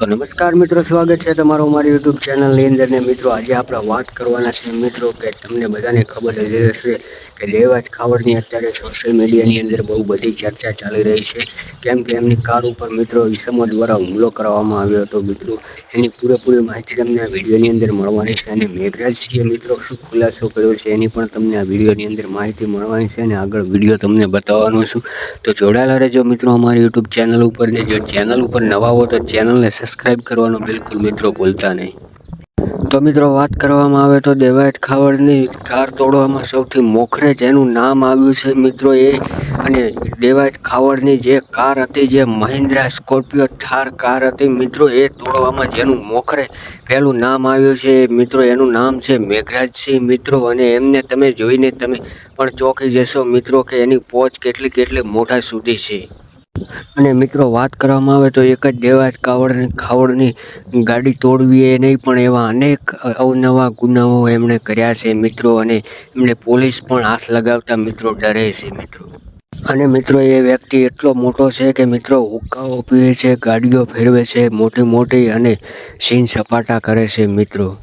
તો નમસ્કાર મિત્રો, સ્વાગત છે તમારો અમારી યુટ્યુબ ચેનલની અંદર. ને મિત્રો, આજે આપણે વાત કરવાના છે મિત્રો કે તમને બધાને ખબર જ હશે કે દેવાજ ખાવડની અત્યારે સોશિયલ મીડિયાની અંદર બહુ બધી ચર્ચા ચાલી રહી છે. કેમ કે એમની કાર ઉપર મિત્રો ઈસમો દ્વારા હુમલો કરવામાં આવ્યો હતો. મિત્રો, એની પૂરેપૂરી માહિતી તમને આ વિડીયોની અંદર મળવાની છે. અને મેઘરાજસિંહે મિત્રો શું ખુલાસો કર્યો છે એની પણ તમને આ વિડીયોની અંદર માહિતી મળવાની છે. અને આગળ વિડીયો તમને બતાવવાનો છું, તો જોડાયેલા રહેજો મિત્રો અમારી યુટ્યુબ ચેનલ ઉપર. ને જો ચેનલ ઉપર નવા હો તો ચેનલને સબસ્ક્રાઈબ કરવાનું બિલકુલ મિત્રો ભૂલતા નહીં. તો મિત્રો, વાત કરવામાં આવે તો દેવાયત ખાવડની કાર તોડવામાં સૌથી મોખરે જેનું નામ આવ્યું છે મિત્રો એ, અને દેવાયત ખાવડની જે કાર હતી, જે મહિન્દ્રા સ્કોર્પિયો થાર કાર હતી મિત્રો, એ તોડવામાં જેનું મોખરે પહેલું નામ આવ્યું છે મિત્રો, એનું નામ છે મેઘરાજસિંહ મિત્રો. અને એમને તમે જોઈને તમે પણ ચોંકી જશો મિત્રો કે એની પહોંચ કેટલી મોટા સુધી છે. અને મિત્રો, વાત કરવામાં આવે તો એક જ દેવાજ ખાવડની ગાડી તોડવી એ નહીં, પણ એવા અનેક અવનવા ગુનાઓ એમણે કર્યા છે મિત્રો. અને એમણે પોલીસ પણ હાથ લગાવતા મિત્રો ડરે છે મિત્રો. અને મિત્રો, એ વ્યક્તિ એટલો મોટો છે કે મિત્રો હુક્કાઓ પીવે છે, ગાડીઓ ફેરવે છે મોટી અને સીન સપાટા કરે છે મિત્રો.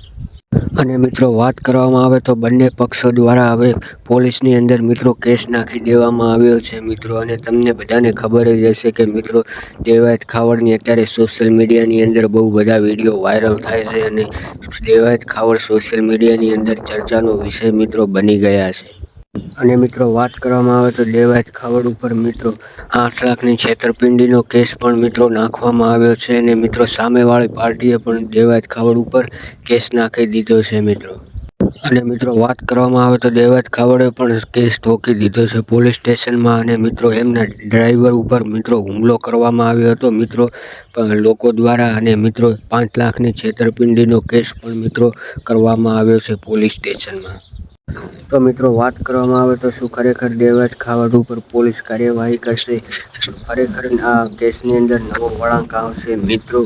અને મિત્રો, વાત કરવામાં આવે તો બંને પક્ષો દ્વારા હવે પોલીસની અંદર મિત્રો કેસ નાખી દેવામાં આવ્યો છે મિત્રો. અને તમને બધાને ખબર જ હશે કે મિત્રો દેવાયત ખાવડની અત્યારે સોશિયલ મીડિયાની અંદર બહુ બધા વિડીયો વાયરલ થાય છે. અને દેવાયત ખાવડ સોશિયલ મીડિયાની અંદર ચર્ચાનો વિષય મિત્રો બની ગયા છે. અને મિત્રો, વાત કરવામાં આવે તો દેવાયત ખાવડ ઉપર મિત્રો 8 લાખની છેતરપિંડીનો કેસ પણ મિત્રો નાખવામાં આવ્યો છે. અને મિત્રો, સામેવાળી પાર્ટીએ પણ દેવાયત ખાવડ ઉપર કેસ નાખી દીધો છે મિત્રો. અને મિત્રો, વાત કરવામાં આવે તો દેવાયત ખાવડે પણ કેસ ઠોકી દીધો છે પોલીસ સ્ટેશનમાં. અને મિત્રો, એમના ડ્રાઈવર ઉપર મિત્રો હુમલો કરવામાં આવ્યો હતો મિત્રો લોકો દ્વારા. અને મિત્રો 5 લાખની છેતરપિંડીનો કેસ પણ મિત્રો કરવામાં આવ્યો છે પોલીસ સ્ટેશનમાં. તો મિત્રો, વાત કરવામાં આવે તો શું ખરેખર દેવાયત ખાવડ ઉપર પોલીસ કાર્યવાહી કરશે? શું ખરેખર આ કેસની અંદર નવો વળાંક આવશે મિત્રો?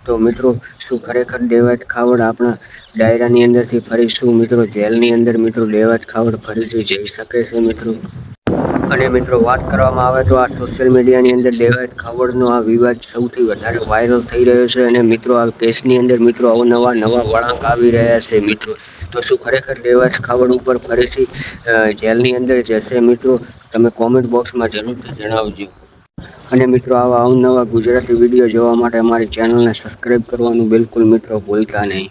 તો મિત્રો, શું ખરેખર દેવાયત ખાવડ આપણા ડાયરાની અંદરથી ફરી શું મિત્રો જેલની અંદર મિત્રો દેવાયત ખાવડ ફરીથી જઈ શકે છે મિત્રો? અને મિત્રો, વાત કરવામાં આવે તો આ સોશિયલ મીડિયાની અંદર દેવાયત ખાવડનો આ વિવાદ સૌથી વધારે વાયરલ થઈ રહ્યો છે. અને મિત્રો, આ કેસની અંદર મિત્રો નવા વળાંક આવી રહ્યા છે મિત્રો. તો શું ખરેખર દેવાયત ખાવડ ઉપર ફરીથી જેલની અંદર જશે મિત્રો? તમે કોમેન્ટ બોક્સમાં જરૂરથી જણાવજો. અને મિત્રો, આવા અવનવા ગુજરાતી વિડીયો જોવા માટે અમારી ચેનલને સબસ્ક્રાઈબ કરવાનું બિલકુલ મિત્રો ભૂલતા નહીં.